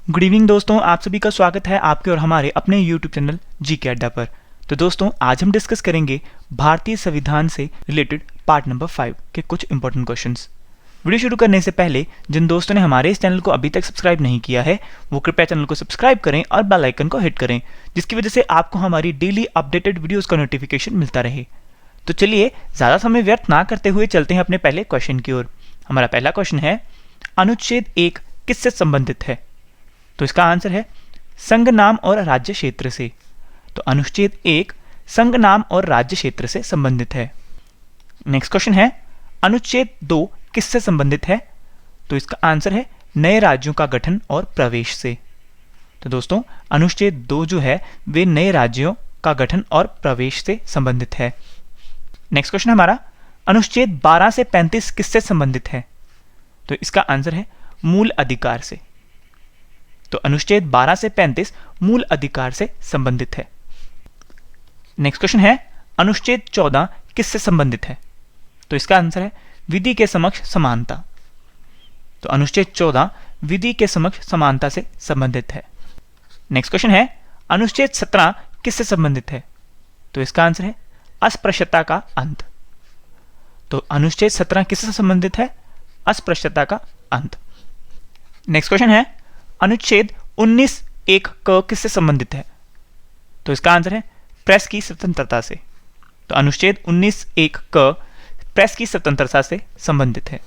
Good evening दोस्तों, आप सभी का स्वागत है आपके और हमारे अपने यूट्यूब चैनल जीके अड्डा पर। तो दोस्तों, आज हम डिस्कस करेंगे भारतीय संविधान से रिलेटेड पार्ट नंबर 5 के कुछ इंपॉर्टेंट क्वेश्चंस। वीडियो शुरू करने से पहले जिन दोस्तों ने हमारे इस चैनल को अभी तक सब्सक्राइब नहीं किया है वो कृपया चैनल को सब्सक्राइब करें और बेल आइकन को हिट करें, जिसकी वजह से आपको हमारी डेली अपडेटेड वीडियोज़ का नोटिफिकेशन मिलता रहे। तो चलिए ज़्यादा समय व्यर्थ ना करते हुए चलते हैं अपने पहले क्वेश्चन की ओर। हमारा पहला क्वेश्चन है, अनुच्छेद 1 किससे संबंधित है? तो इसका आंसर है संघ नाम और राज्य क्षेत्र से। तो अनुच्छेद 1 संघ नाम और राज्य क्षेत्र से संबंधित है। नेक्स्ट क्वेश्चन है, अनुच्छेद 2 किससे संबंधित है? तो इसका आंसर है नए राज्यों का गठन और प्रवेश से। तो दोस्तों, अनुच्छेद 2 जो है वे नए राज्यों का गठन और प्रवेश से संबंधित है। नेक्स्ट क्वेश्चन हमारा, अनुच्छेद 12 से 35 किससे संबंधित है? तो इसका आंसर है मूल अधिकार से। तो अनुच्छेद 12 से 35 मूल अधिकार से संबंधित है। नेक्स्ट क्वेश्चन है, अनुच्छेद 14 किससे संबंधित है? तो इसका आंसर है विधि के समक्ष समानता। तो अनुच्छेद 14 विधि के समक्ष समानता से संबंधित है। नेक्स्ट क्वेश्चन है, अनुच्छेद 17 किससे संबंधित है? तो इसका आंसर है अस्पृश्यता का अंत। तो अनुच्छेद 17 किससे संबंधित है? अस्पृश्यता का अंत। नेक्स्ट क्वेश्चन है, अनुच्छेद 19(1) क किससे संबंधित है? तो इसका आंसर है प्रेस की स्वतंत्रता से। तो अनुच्छेद 19(1) क प्रेस की स्वतंत्रता से संबंधित है।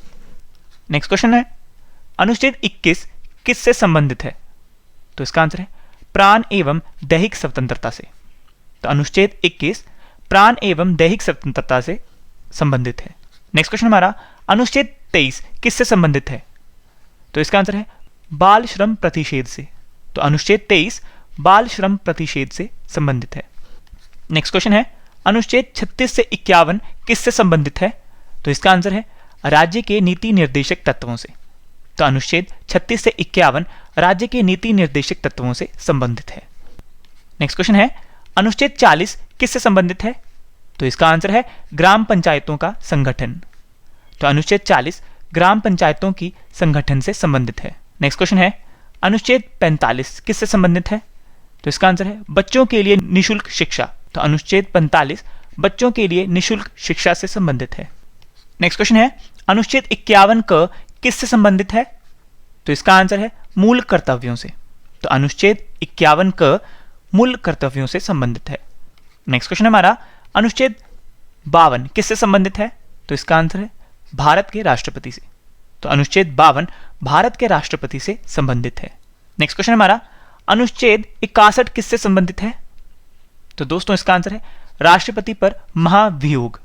नेक्स्ट क्वेश्चन है, अनुच्छेद 21 किससे संबंधित है? तो इसका आंसर है प्राण एवं दैहिक स्वतंत्रता से। तो अनुच्छेद 21 प्राण एवं दैहिक स्वतंत्रता से संबंधित है। नेक्स्ट क्वेश्चन हमारा, अनुच्छेद 23 किससे संबंधित है? तो इसका आंसर है बाल श्रम प्रतिषेध से। तो अनुच्छेद 23 बाल श्रम प्रतिषेध से संबंधित है। नेक्स्ट क्वेश्चन है, अनुच्छेद 36 से 51 किससे संबंधित है? तो इसका आंसर है राज्य के नीति निर्देशक तत्वों से। तो अनुच्छेद 36 से 51 राज्य के नीति निर्देशक तत्वों से संबंधित है। नेक्स्ट क्वेश्चन है, अनुच्छेद 40 किससे संबंधित है? तो इसका आंसर है ग्राम पंचायतों का संगठन। तो अनुच्छेद 40 ग्राम पंचायतों की संगठन से संबंधित है। नेक्स्ट क्वेश्चन है, अनुच्छेद 45 किससे संबंधित है? तो इसका आंसर है बच्चों के लिए निःशुल्क शिक्षा। तो अनुच्छेद 45 बच्चों के लिए निःशुल्क शिक्षा से संबंधित है। नेक्स्ट क्वेश्चन है, अनुच्छेद 51 क किससे संबंधित है? तो इसका आंसर है मूल कर्तव्यों से। तो अनुच्छेद 51 क मूल कर्तव्यों से संबंधित है। नेक्स्ट क्वेश्चन हमारा, अनुच्छेद 52 किससे संबंधित है? तो इसका आंसर है भारत के राष्ट्रपति से। तो अनुच्छेद 52 भारत के राष्ट्रपति से संबंधित है। नेक्स्ट क्वेश्चन हमारा, अनुच्छेद 61 किससे संबंधित है? तो दोस्तों, इसका आंसर है राष्ट्रपति पर महाभियोग।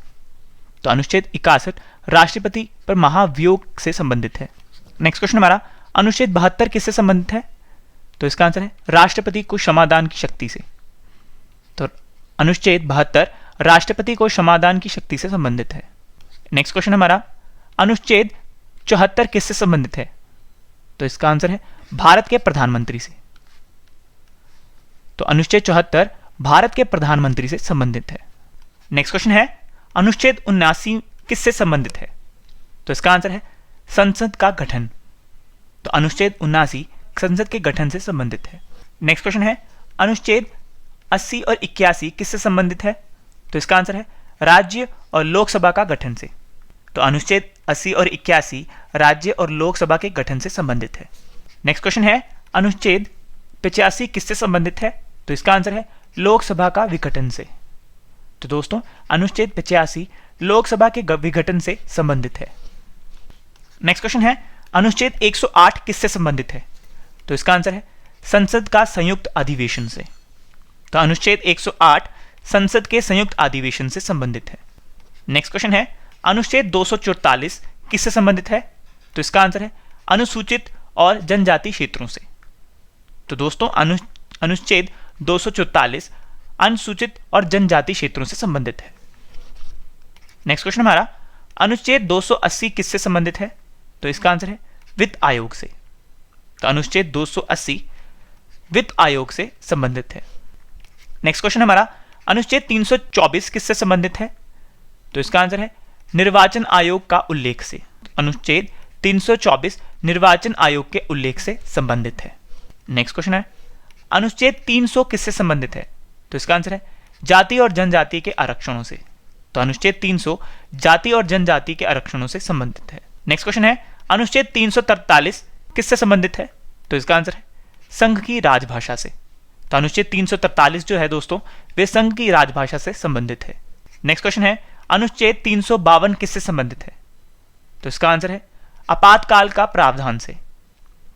तो अनुच्छेद 61 राष्ट्रपति पर महाभियोग से संबंधित है। नेक्स्ट क्वेश्चन हमारा, अनुच्छेद 72 किससे संबंधित है? तो इसका आंसर है राष्ट्रपति को क्षमादान की शक्ति से। तो अनुच्छेद 72 राष्ट्रपति को क्षमादान की शक्ति से संबंधित है। नेक्स्ट क्वेश्चन हमारा, अनुच्छेद 74 किससे संबंधित है? तो इसका आंसर है भारत के प्रधानमंत्री से। तो अनुच्छेद 74 भारत के प्रधानमंत्री से संबंधित है। नेक्स्ट क्वेश्चन है, अनुच्छेद 79 किससे संबंधित है? तो इसका आंसर है संसद का गठन। तो अनुच्छेद 79 संसद के गठन से संबंधित है। नेक्स्ट क्वेश्चन है, अनुच्छेद 80 और 81 किससे संबंधित है? तो इसका आंसर है राज्य और लोकसभा का गठन से। तो अनुच्छेद 80 और 81 राज्य और लोकसभा के गठन से संबंधित है। नेक्स्ट क्वेश्चन है, अनुच्छेद 85 किससे संबंधित है? तो इसका आंसर है लोकसभा का विघटन से। तो दोस्तों, अनुच्छेद 85 लोकसभा के विघटन से संबंधित है। नेक्स्ट क्वेश्चन है, अनुच्छेद 108 किससे संबंधित है? तो इसका आंसर है संसद का संयुक्त अधिवेशन से। तो अनुच्छेद 108 संसद के संयुक्त अधिवेशन से संबंधित है। नेक्स्ट क्वेश्चन है, अनुच्छेद 244 किससे संबंधित है? तो इसका आंसर है अनुसूचित और जनजाति क्षेत्रों से। तो दोस्तों, अनुच्छेद 244 अनुसूचित और जनजाति क्षेत्रों से संबंधित है। नेक्स्ट क्वेश्चन हमारा, अनुच्छेद 280 किससे संबंधित है? तो इसका आंसर है वित्त आयोग से। तो अनुच्छेद 280 वित्त आयोग से संबंधित है। नेक्स्ट क्वेश्चन हमारा, अनुच्छेद 324 किससे संबंधित है? तो इसका आंसर है निर्वाचन आयोग का उल्लेख से। अनुच्छेद 324 निर्वाचन आयोग के उल्लेख से संबंधित है। नेक्स्ट क्वेश्चन है अनुच्छेद 300 किससे संबंधित है? तो इसका आंसर है जाति और जनजाति के आरक्षणों से। तो अनुच्छेद 300 जाति और जनजाति के आरक्षणों से संबंधित है। नेक्स्ट क्वेश्चन है अनुच्छेद 343 किससे संबंधित है? तो इसका आंसर है संघ की राजभाषा से। तो अनुच्छेद 343 जो है दोस्तों वे संघ की राजभाषा से संबंधित है। नेक्स्ट क्वेश्चन है अनुच्छेद 352 किससे संबंधित है? तो इसका आंसर है आपातकाल का प्रावधान से।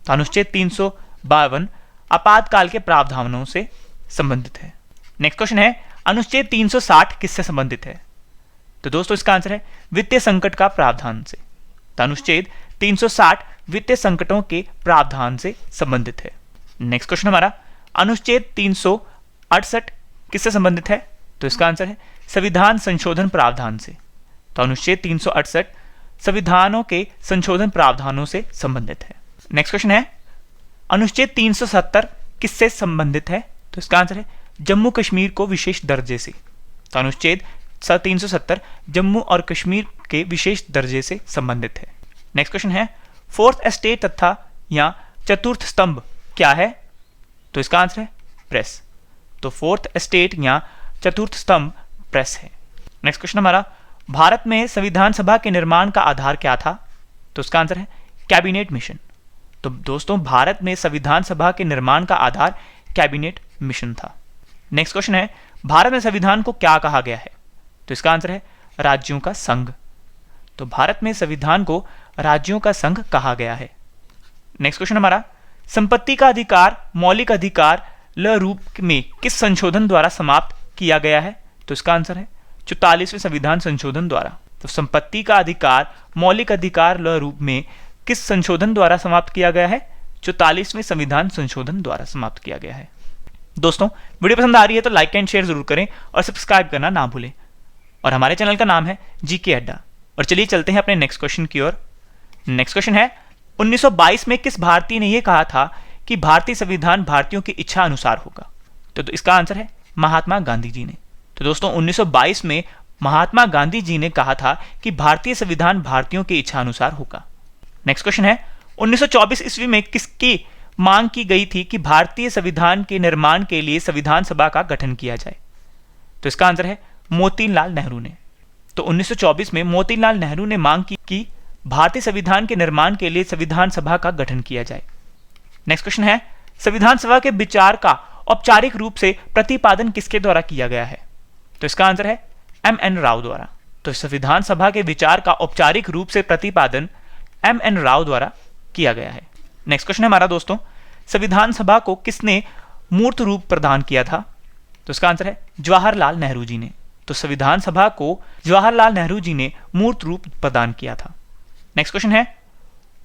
तो अनुच्छेद 352 आपातकाल के प्रावधानों से संबंधित है। नेक्स्ट क्वेश्चन है अनुच्छेद 360 किससे संबंधित है? तो दोस्तों इसका आंसर है वित्तीय संकट का प्रावधान से। तो अनुच्छेद 360 वित्तीय संकटों के प्रावधान से संबंधित है। नेक्स्ट क्वेश्चन हमारा अनुच्छेद 368 किससे संबंधित है? तो इसका आंसर है संविधान संशोधन प्रावधान से। तो अनुच्छेद 368 संविधानों के संशोधन प्रावधानों से संबंधित है। नेक्स्ट क्वेश्चन है अनुच्छेद 370 किससे संबंधित है? तो इसका आंसर है जम्मू कश्मीर को विशेष दर्जे से। तो अनुच्छेद 370 जम्मू और कश्मीर के विशेष दर्जे से संबंधित है। नेक्स्ट क्वेश्चन है फोर्थ एस्टेट तथा या चतुर्थ स्तंभ क्या है? तो इसका आंसर है प्रेस। तो फोर्थ एस्टेट या चतुर्थ स्तंभ प्रेस है। नेक्स्ट क्वेश्चन हमारा भारत में संविधान सभा के निर्माण का आधार क्या था? तो इसका आंसर है कैबिनेट मिशन। तो दोस्तों भारत में संविधान सभा के निर्माण का आधार कैबिनेट मिशन था। नेक्स्ट क्वेश्चन है भारत में संविधान को क्या कहा गया है? तो इसका आंसर है राज्यों का संघ। तो भारत में संविधान को राज्यों का संघ कहा गया है। नेक्स्ट क्वेश्चन हमारा संपत्ति का अधिकार मौलिक अधिकार ल रूप में किस संशोधन द्वारा समाप्त किया गया है? तो इसका आंसर है 44वें संविधान संशोधन द्वारा। तो संपत्ति का अधिकार मौलिक अधिकार ल रूप में किस संशोधन द्वारा समाप्त किया गया है? 44वें संविधान संशोधन द्वारा समाप्त किया गया है। दोस्तों वीडियो पसंद आ रही है तो लाइक एंड शेयर जरूर करें और सब्सक्राइब करना ना भूलें। और हमारे चैनल का नाम है जीके अड्डा। और चलिए चलते हैं अपने नेक्स्ट क्वेश्चन की ओर। नेक्स्ट क्वेश्चन है 1922 में किस भारतीय ने यह कहा था कि भारतीय संविधान भारतीयों की इच्छा अनुसार होगा? तो इसका आंसर है महात्मा गांधी जी ने। तो दोस्तों 1922 में महात्मा गांधी जी ने कहा था कि भारतीय संविधान भारतीयों की इच्छा अनुसार होगा। नेक्स्ट क्वेश्चन है 1924 ईस्वी में किसकी मांग की गई थी कि भारतीय संविधान के निर्माण के लिए संविधान सभा का गठन किया जाए? तो इसका आंसर है मोतीलाल नेहरू ने। तो 1924 में मोतीलाल नेहरू ने मांग की कि भारतीय संविधान के निर्माण के लिए संविधान सभा का गठन किया जाए। नेक्स्ट क्वेश्चन है संविधान सभा के विचार का औपचारिक रूप से प्रतिपादन किसके द्वारा किया गया है? तो इसका आंसर है एम.एन. राव द्वारा। तो संविधान सभा के विचार का औपचारिक रूप से प्रतिपादन एम.एन. राव द्वारा किया गया है। नेक्स्ट क्वेश्चन है हमारा दोस्तों संविधान सभा को किसने मूर्त रूप प्रदान किया था? तो इसका आंसर है जवाहरलाल नेहरू जी ने। तो संविधान सभा को जवाहरलाल नेहरू जी ने मूर्त रूप प्रदान किया था। नेक्स्ट क्वेश्चन है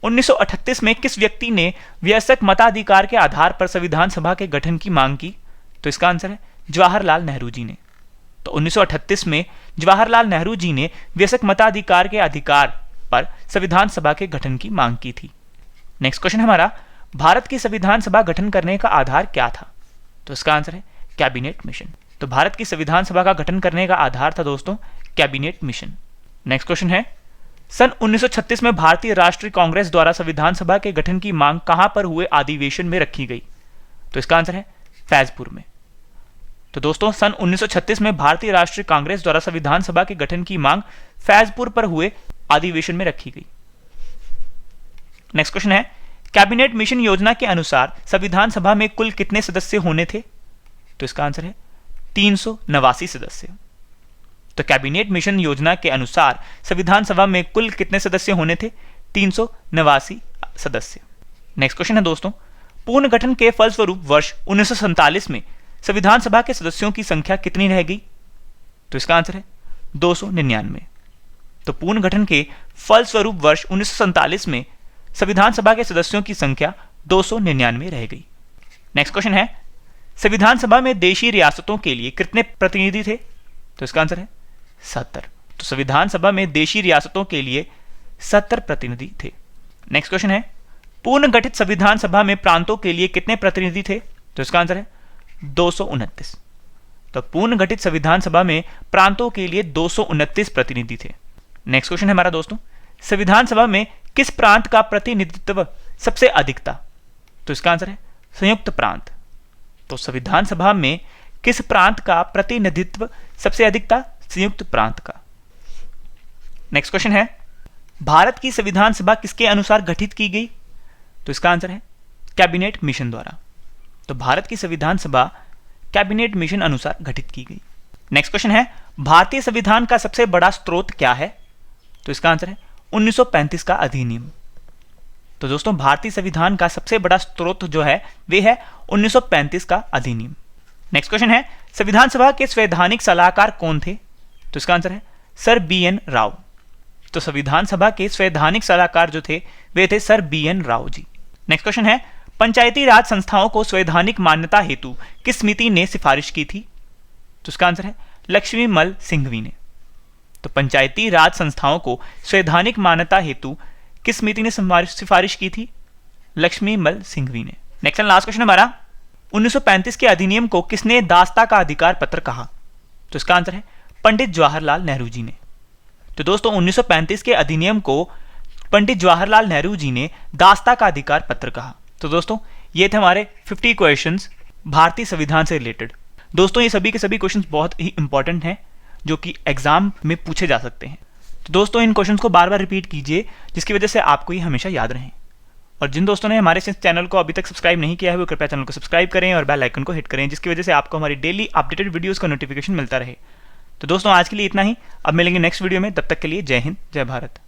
1938 में किस व्यक्ति ने वयस्क मताधिकार के आधार पर संविधान सभा के गठन की मांग की? तो इसका आंसर है जवाहरलाल नेहरू जी ने। तो 1938 में जवाहरलाल नेहरू जी ने वयस्क मताधिकार के अधिकार पर संविधान सभा के गठन की मांग की थी। नेक्स्ट क्वेश्चन हमारा भारत की संविधान सभा गठन करने का आधार क्या था? तो इसका आंसर है कैबिनेट मिशन। तो भारत की संविधान सभा का गठन करने का आधार था दोस्तों कैबिनेट मिशन। नेक्स्ट क्वेश्चन है सन 1936 में भारतीय राष्ट्रीय कांग्रेस द्वारा संविधान सभा के गठन की मांग कहां पर हुए अधिवेशन में रखी गई? तो इसका आंसर है फैजपुर में। तो दोस्तों सन 1936 में भारतीय राष्ट्रीय कांग्रेस द्वारा संविधान सभा के गठन की मांग फैजपुर पर हुए अधिवेशन में रखी गई। नेक्स्ट क्वेश्चन है कैबिनेट मिशन योजना के अनुसार संविधान सभा में कुल कितने सदस्य होने थे? तो इसका आंसर है 389 सदस्य। तो कैबिनेट मिशन योजना के अनुसार संविधान सभा में कुल कितने सदस्य होने थे? 389 सदस्य। नेक्स्ट क्वेश्चन है दोस्तों पूर्ण गठन के फलस्वरूप वर्ष 1947 में संविधान सभा के सदस्यों की संख्या कितनी रह गई? तो इसका आंसर है 299। तो पूर्ण गठन के फलस्वरूप वर्ष 1947 में संविधान सभा के सदस्यों की संख्या 299 रह गई। नेक्स्ट क्वेश्चन है संविधान सभा में देशी रियासतों के लिए कितने प्रतिनिधि थे? तो इसका आंसर है 70। तो संविधान सभा में देशी रियासतों के लिए 70 प्रतिनिधि थे। नेक्स्ट क्वेश्चन है पूर्ण गठित संविधान सभा में प्रांतों के लिए कितने प्रतिनिधि थे? तो इसका आंसर है 229। तो पूर्ण गठित संविधान सभा में प्रांतों के लिए 229 प्रतिनिधि थे। नेक्स्ट क्वेश्चन है हमारा दोस्तों संविधान सभा में किस प्रांत का प्रतिनिधित्व सबसे अधिक था? तो इसका आंसर है संयुक्त प्रांत। तो संविधान सभा में किस प्रांत का प्रतिनिधित्व सबसे अधिक था? संयुक्त प्रांत का। नेक्स्ट क्वेश्चन है, भारत की संविधान सभा किसके अनुसार गठित की गई? तो इसका आंसर है कैबिनेट मिशन द्वारा। तो भारत की संविधान सभा कैबिनेट मिशन अनुसार गठित की गई। नेक्स्ट क्वेश्चन है, भारतीय संविधान का सबसे बड़ा स्रोत क्या है? तो इसका आंसर है 1935 का अधिनियम। तो दोस्तों भारतीय संविधान का सबसे बड़ा स्रोत जो है वे है 1935 का अधिनियम। नेक्स्ट क्वेश्चन है, संविधान सभा के संवैधानिक सलाहकार कौन थे? तो इसका आंसर है सर BN राव। तो संविधान सभा के संवैधानिक सलाहकार जो थे वे थे sir BN Rao ji. Next question है, पंचायती राज संस्थाओं को संवैधानिक मान्यता हेतु किस समिति ने सिफारिश की थी? तो इसका आंसर है लक्ष्मीमल सिंघवी ने। तो पंचायती राज संस्थाओं को संवैधानिक मान्यता हेतु किस समिति ने सिफारिश की थी? लक्ष्मीमल सिंघवी ने। नेक्स्ट एंड लास्ट क्वेश्चन हमारा, 1935 के अधिनियम को किसने दासता का अधिकार पत्र कहा? तो इसका आंसर है पंडित जवाहरलाल नेहरू जी ने। तो दोस्तों 1935 के अधिनियम को पंडित जवाहरलाल नेहरू जी ने दासता का अधिकार पत्र कहा। तो दोस्तों ये थे हमारे 50 क्वेश्चंस भारतीय संविधान से रिलेटेड। दोस्तों ये सभी के सभी क्वेश्चंस बहुत ही इंपॉर्टेंट हैं जो कि एग्जाम में पूछे जा सकते हैं। तो दोस्तों इन क्वेश्चंस को बार बार रिपीट कीजिए जिसकी वजह से आपको ये हमेशा याद रहें। और जिन दोस्तों ने हमारे इस चैनल को अभी तक सब्सक्राइब नहीं किया है वो कृपया चैनल को सब्सक्राइब करें और बेल आइकन को हिट करें जिसकी वजह से आपको हमारी डेली अपडेटेड वीडियोस का नोटिफिकेशन मिलता रहे। तो दोस्तों आज के लिए इतना ही, अब मिलेंगे नेक्स्ट वीडियो में, तब तक के लिए जय हिंद जय भारत।